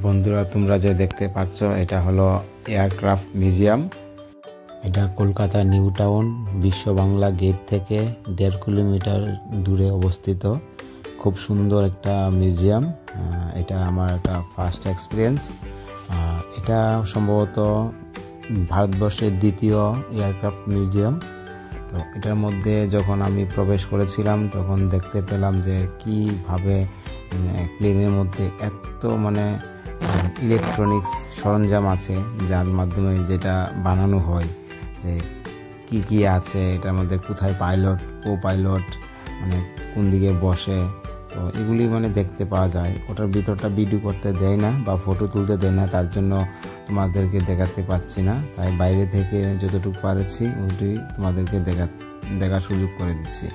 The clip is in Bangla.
বন্ধুরা, তোমরা যে দেখতে পাচ্ছ এটা হলো এয়ারক্রাফট মিউজিয়াম। এটা কলকাতা নিউ টাউন বিশ্ব বাংলা গেট থেকে 1.5 কিলোমিটার দূরে অবস্থিত। খুব সুন্দর একটা মিউজিয়াম। এটা আমার একটা ফার্স্ট এক্সপিরিয়েন্স। এটা সম্ভবত ভারতবর্ষের দ্বিতীয় এয়ারক্রাফট মিউজিয়াম। তো এটার মধ্যে যখন আমি প্রবেশ করেছিলাম তখন দেখতে পেলাম যে কিভাবে প্লেনের মধ্যে এত ইলেকট্রনিক্স সরঞ্জাম আছে যার মাধ্যমে যেটা বানানো হয়, যে কি আছে এটার মধ্যে, কোথায় পাইলট, কো পাইলট, কোন দিকে বসে, তো এগুলি দেখতে পাওয়া যায়। ওটার ভিতরটা ভিডিও করতে দেয় না বা ফটো তুলতে দেয় না, তার জন্য তোমাদেরকে দেখাতে পাচ্ছি না। তাই বাইরে থেকে যতটুকু পারছি ওইটাই তোমাদেরকে দেখার সুযোগ করে দিচ্ছি।